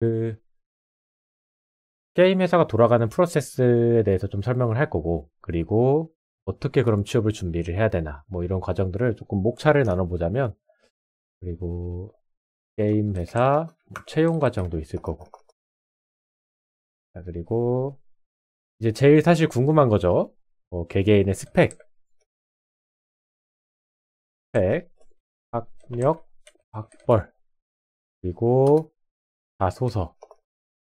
그 게임 회사가 돌아가는 프로세스에 대해서 좀 설명을 할 거고, 그리고 어떻게 그럼 취업을 준비를 해야 되나, 뭐 이런 과정들을 조금 목차를 나눠보자면, 그리고 게임 회사 채용 과정도 있을 거고, 자, 그리고 이제 제일 사실 궁금한 거죠. 개개인의 스펙, 학력, 학벌, 그리고 자소서,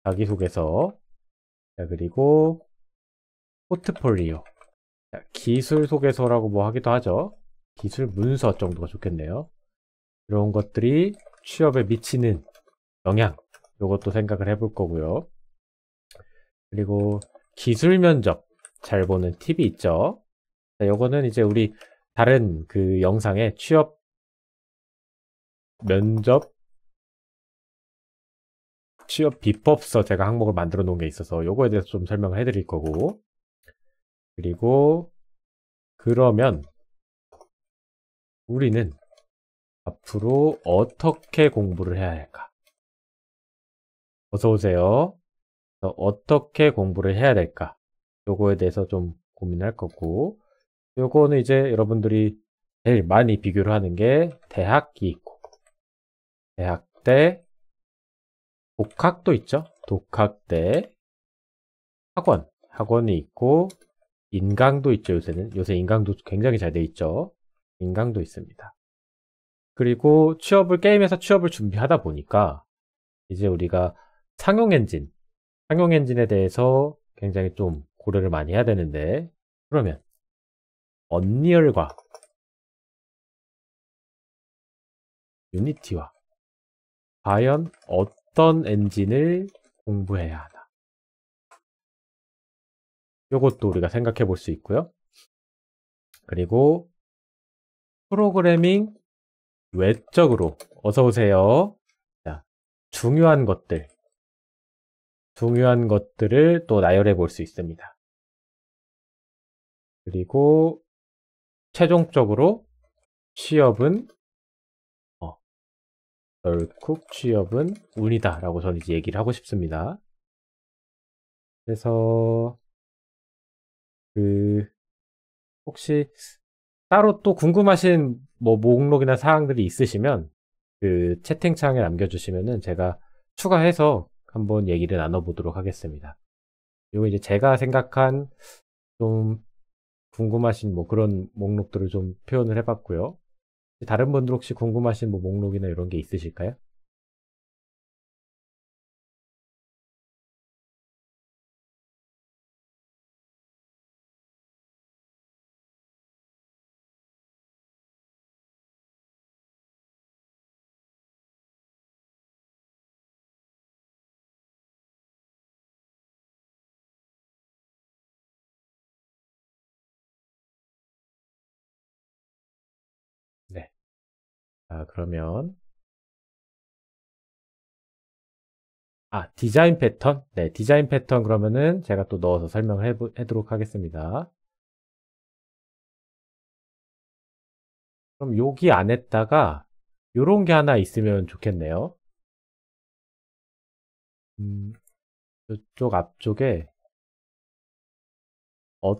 자기소개서, 자, 그리고 포트폴리오, 자, 기술 소개서라고 뭐 하기도 하죠. 기술 문서 정도가 좋겠네요. 이런 것들이 취업에 미치는 영향, 이것도 생각을 해볼 거고요. 그리고 기술 면접 잘 보는 팁이 있죠. 자, 요거는 이제 우리 다른 그 영상에 취업 면접 취업 비법서 제가 항목을 만들어 놓은 게 있어서 요거에 대해서 좀 설명을 해드릴 거고, 그리고 그러면 우리는 앞으로 어떻게 공부를 해야 할까? 어서 오세요. 어떻게 공부를 해야 될까? 요거에 대해서 좀 고민할 거고, 요거는 이제 여러분들이 제일 많이 비교를 하는 게 대학이 있고, 대학 때 독학도 있죠. 독학 때 학원이 있고, 인강도 있죠. 요새 인강도 굉장히 잘 돼 있죠. 인강도 있습니다. 그리고 게임에서 취업을 준비하다 보니까 이제 우리가 상용 엔진에 대해서 굉장히 좀 고려를 많이 해야 되는데, 그러면 언리얼과 유니티와 과연 어떤 엔진을 공부해야 하나? 이것도 우리가 생각해 볼 수 있고요. 그리고 프로그래밍 외적으로 어서 오세요. 자, 중요한 것들을 또 나열해 볼 수 있습니다. 그리고 최종적으로 취업은 결국 취업은 운이다 라고 저는 이제 얘기를 하고 싶습니다. 그래서 혹시 따로 또 궁금하신 뭐 목록이나 사항들이 있으시면 그 채팅창에 남겨주시면은 제가 추가해서 한번 얘기를 나눠보도록 하겠습니다. 그리고 이제 제가 생각한 좀 궁금하신 뭐 그런 목록들을 좀 표현을 해봤고요. 다른 분들 혹시 궁금하신 뭐 목록이나 이런 게 있으실까요? 네. 자, 그러면 디자인 패턴? 네, 디자인 패턴 그러면은 제가 또 넣어서 설명을 해도록 하겠습니다. 그럼 여기 안에다가 요런 게 하나 있으면 좋겠네요. 이쪽 앞쪽에 어,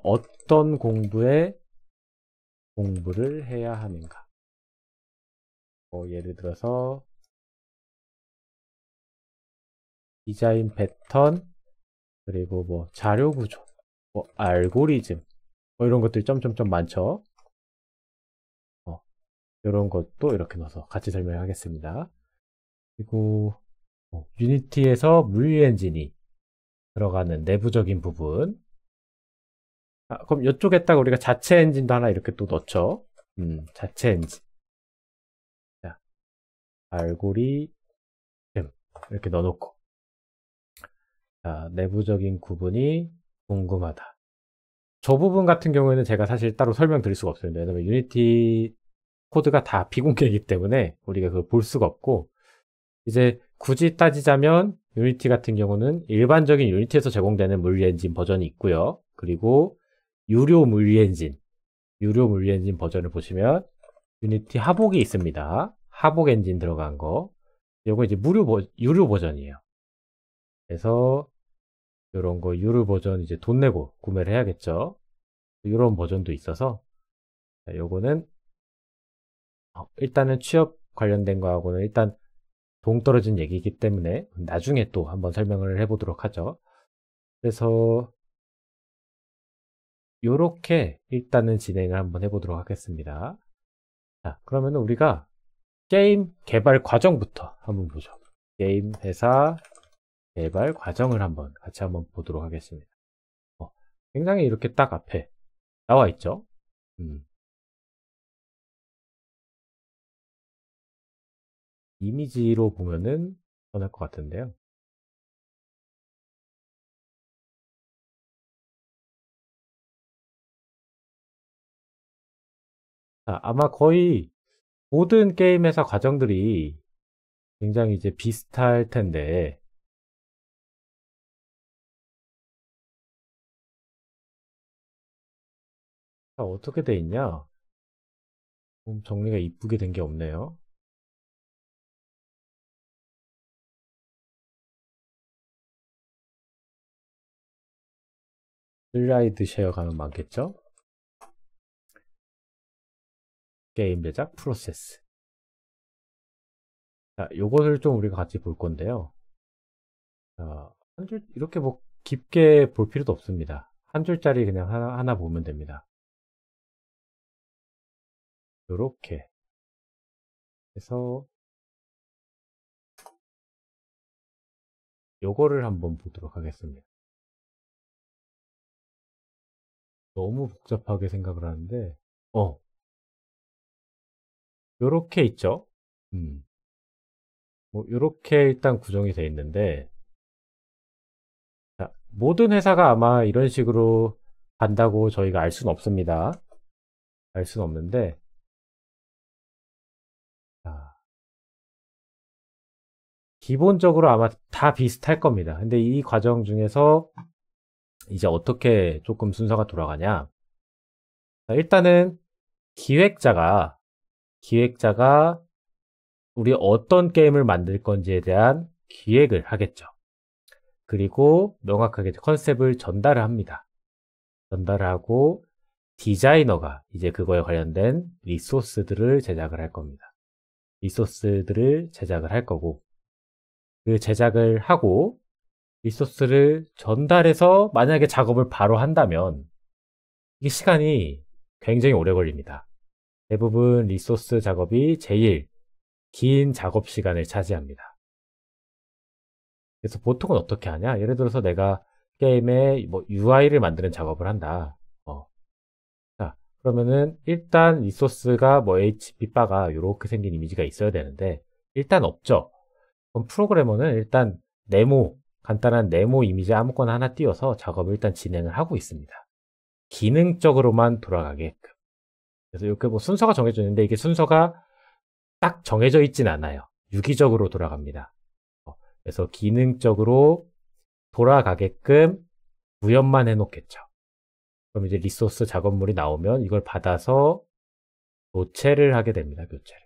어떤 공부를 해야 하는가. 예를 들어서 디자인 패턴, 그리고 뭐 자료 구조, 뭐 알고리즘, 뭐 이런 것들이 점점점 많죠. 이런 것도 이렇게 넣어서 같이 설명하겠습니다. 그리고 유니티에서 물리 엔진이 들어가는 내부적인 부분. 그럼 이쪽에다가 우리가 자체 엔진도 하나 이렇게 또 넣죠. 자체 엔진. 자, 알고리즘 이렇게 넣어놓고, 자, 내부적인 구분이 궁금하다. 저 부분 같은 경우에는 제가 사실 따로 설명드릴 수가 없어요. 왜냐면 유니티 코드가 다 비공개이기 때문에 우리가 그걸 볼 수가 없고, 이제 굳이 따지자면 유니티 같은 경우는 일반적인 유니티에서 제공되는 물리 엔진 버전이 있고요. 그리고 유료 물리 엔진, 유료 물리 엔진 버전을 보시면 유니티 하복이 있습니다. 하복 엔진 들어간 거. 요거 이제 유료 버전이에요. 그래서 요런 거 유료 버전 이제 돈 내고 구매를 해야겠죠. 이런 버전도 있어서 요거는 일단은 취업 관련된 거하고는 일단 동떨어진 얘기이기 때문에 나중에 또 한번 설명을 해보도록 하죠. 그래서 요렇게 일단은 진행을 한번 해보도록 하겠습니다. 자, 그러면 우리가 게임 개발 과정부터 한번 보죠. 게임 회사 개발 과정을 같이 한번 보도록 하겠습니다. 굉장히 이렇게 딱 앞에 나와 있죠. 이미지로 보면은 편할 것 같은데요. 자, 아마 거의 모든 게임 회사 과정들이 굉장히 이제 비슷할 텐데, 자, 어떻게 돼 있냐? 정리가 이쁘게 된 게 없네요. 슬라이드 쉐어 가면 많겠죠? 게임 제작 프로세스. 자, 요것을 좀 우리가 같이 볼 건데요. 자, 한 줄, 이렇게 뭐 깊게 볼 필요도 없습니다. 한 줄짜리 그냥 하나 보면 됩니다. 요렇게 해서 요거를 한번 보도록 하겠습니다. 너무 복잡하게 생각을 하는데, 요렇게 있죠? 뭐, 요렇게 일단 구성이 되어 있는데, 자, 모든 회사가 아마 이런 식으로 간다고 저희가 알 수는 없습니다. 알 수는 없는데, 자, 기본적으로 아마 다 비슷할 겁니다. 근데 이 과정 중에서 이제 어떻게 조금 순서가 돌아가냐. 자, 일단은 기획자가 우리 어떤 게임을 만들 건지에 대한 기획을 하겠죠. 그리고 명확하게 컨셉을 전달을 합니다. 전달을 하고 디자이너가 이제 그거에 관련된 리소스들을 제작을 할 겁니다. 리소스들을 제작을 할 거고, 그 제작을 하고 리소스를 전달해서 만약에 작업을 바로 한다면 이게 시간이 굉장히 오래 걸립니다. 대부분 리소스 작업이 제일 긴 작업 시간을 차지합니다. 그래서 보통은 어떻게 하냐? 예를 들어서 내가 게임에 뭐 UI를 만드는 작업을 한다. 자, 그러면은 일단 리소스가 뭐 HP 바가 이렇게 생긴 이미지가 있어야 되는데 일단 없죠. 그럼 프로그래머는 일단 간단한 네모 이미지 아무거나 하나 띄워서 작업을 일단 진행을 하고 있습니다. 기능적으로만 돌아가게끔. 그래서 이렇게 뭐 순서가 정해져 있는데 이게 순서가 딱 정해져 있진 않아요. 유기적으로 돌아갑니다. 그래서 기능적으로 돌아가게끔 구현만 해놓겠죠. 그럼 이제 리소스 작업물이 나오면 이걸 받아서 교체를 하게 됩니다. 교체를.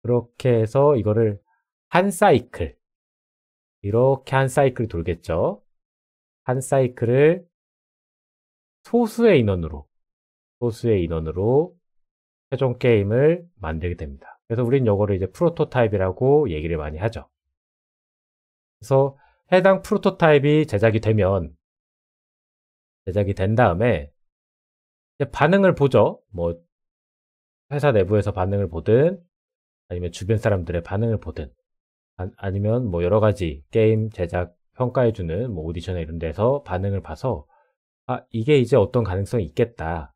그렇게 해서 이거를 한 사이클, 이렇게 한 사이클이 돌겠죠. 한 사이클을 소수의 인원으로 최종 게임을 만들게 됩니다. 그래서 우린 이거를 이제 프로토타입이라고 얘기를 많이 하죠. 그래서 해당 프로토타입이 제작이 된 다음에 이제 반응을 보죠. 뭐 회사 내부에서 반응을 보든 아니면 주변 사람들의 반응을 보든 아니면 뭐 여러 가지 게임 제작 평가해주는 뭐 오디션이나 이런 데서 반응을 봐서 이게 이제 어떤 가능성이 있겠다,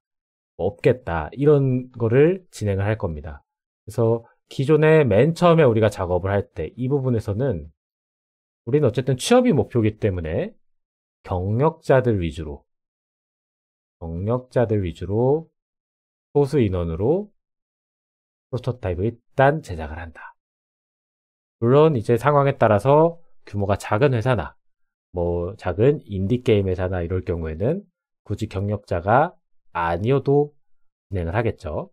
뭐 없겠다, 이런 거를 진행을 할 겁니다. 그래서 기존에 맨 처음에 우리가 작업을 할 때 이 부분에서는 우리는 어쨌든 취업이 목표이기 때문에 경력자들 위주로 소수 인원으로 프로토타입을 일단 제작을 한다. 물론 이제 상황에 따라서 규모가 작은 회사나 뭐 작은 인디게임 회사나 이럴 경우에는 굳이 경력자가 아니어도 진행을 하겠죠.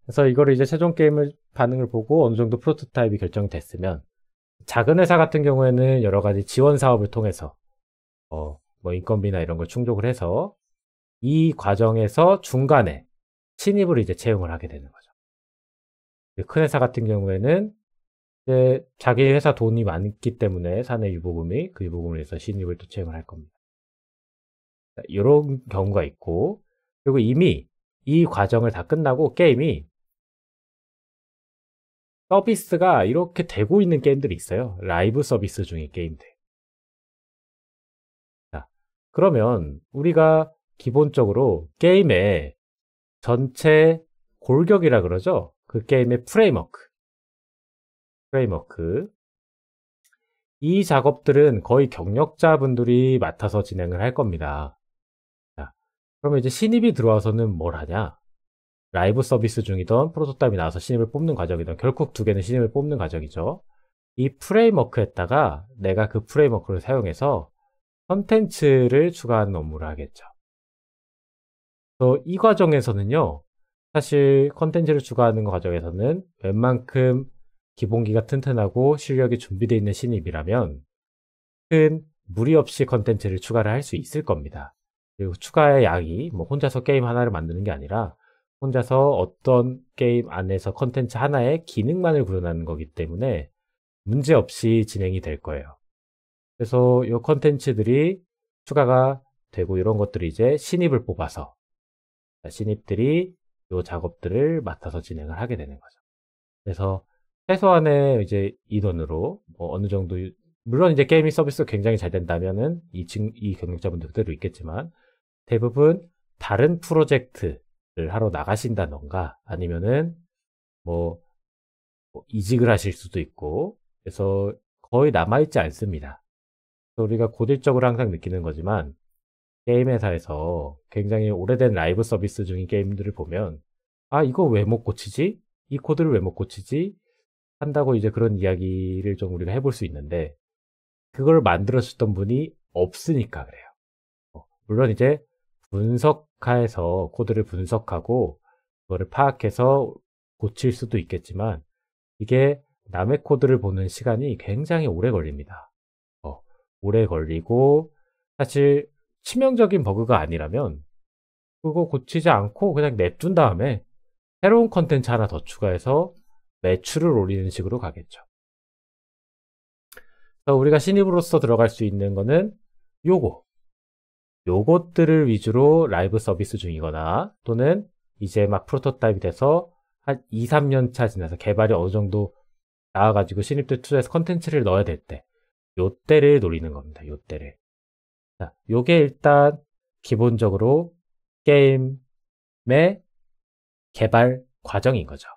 그래서 이거를 이제 최종 게임을 반응을 보고 어느 정도 프로토타입이 결정됐으면 작은 회사 같은 경우에는 여러 가지 지원 사업을 통해서 뭐 인건비나 이런 걸 충족을 해서 이 과정에서 중간에 신입을 이제 채용을 하게 되는 거죠. 큰 회사 같은 경우에는 이제 자기 회사 돈이 많기 때문에 사내 유보금이 그 유보금을 해서 신입을 또 채용을 할 겁니다. 이런 경우가 있고, 그리고 이미 이 과정을 다 끝나고 게임이 서비스가 이렇게 되고 있는 게임들이 있어요. 라이브 서비스 중인 게임들. 자, 그러면 우리가 기본적으로 게임의 전체 골격이라 그러죠. 그 게임의 프레임워크. 이 작업들은 거의 경력자분들이 맡아서 진행을 할 겁니다. 자, 그러면 이제 신입이 들어와서는 뭘 하냐? 라이브 서비스 중이던 프로토타입이 나와서 신입을 뽑는 과정이던 결국 두 개는 신입을 뽑는 과정이죠. 이 프레임워크에다가 내가 그 프레임워크를 사용해서 컨텐츠를 추가하는 업무를 하겠죠. 이 과정에서는요, 사실 컨텐츠를 추가하는 과정에서는 웬만큼 기본기가 튼튼하고 실력이 준비되어 있는 신입이라면 큰 무리 없이 컨텐츠를 추가를 할 수 있을 겁니다. 그리고 추가의 양이 뭐 혼자서 게임 하나를 만드는 게 아니라 혼자서 어떤 게임 안에서 컨텐츠 하나의 기능만을 구현하는 거기 때문에 문제없이 진행이 될 거예요. 그래서 이 컨텐츠들이 추가가 되고 이런 것들이 이제 신입을 뽑아서 신입들이 이 작업들을 맡아서 진행을 하게 되는 거죠. 그래서 최소한의 이제 인원으로 뭐 어느 정도, 물론 이제 게이밍 서비스가 굉장히 잘 된다면은 이 경력자분들 그대로 있겠지만 대부분 다른 프로젝트를 하러 나가신다던가 아니면은 뭐 이직을 하실 수도 있고, 그래서 거의 남아있지 않습니다. 우리가 고질적으로 항상 느끼는 거지만 게임 회사에서 굉장히 오래된 라이브 서비스 중인 게임들을 보면 이거 왜 못 고치지? 이 코드를 왜 못 고치지? 한다고 이제 그런 이야기를 좀 우리가 해볼 수 있는데 그걸 만들어줬던 분이 없으니까 그래요. 물론 이제 분석해서 코드를 분석하고 그거를 파악해서 고칠 수도 있겠지만 이게 남의 코드를 보는 시간이 굉장히 오래 걸립니다. 오래 걸리고 사실 치명적인 버그가 아니라면 그거 고치지 않고 그냥 냅둔 다음에 새로운 컨텐츠 하나 더 추가해서 매출을 올리는 식으로 가겠죠. 그래서 우리가 신입으로서 들어갈 수 있는 거는 요것들을 위주로 라이브 서비스 중이거나 또는 이제 막 프로토타입이 돼서 한 2, 3년 차 지나서 개발이 어느 정도 나와가지고 신입들 투자해서 컨텐츠를 넣어야 될 때 요때를 노리는 겁니다. 요때를. 자, 요게 일단 기본적으로 게임의 개발 과정인 거죠.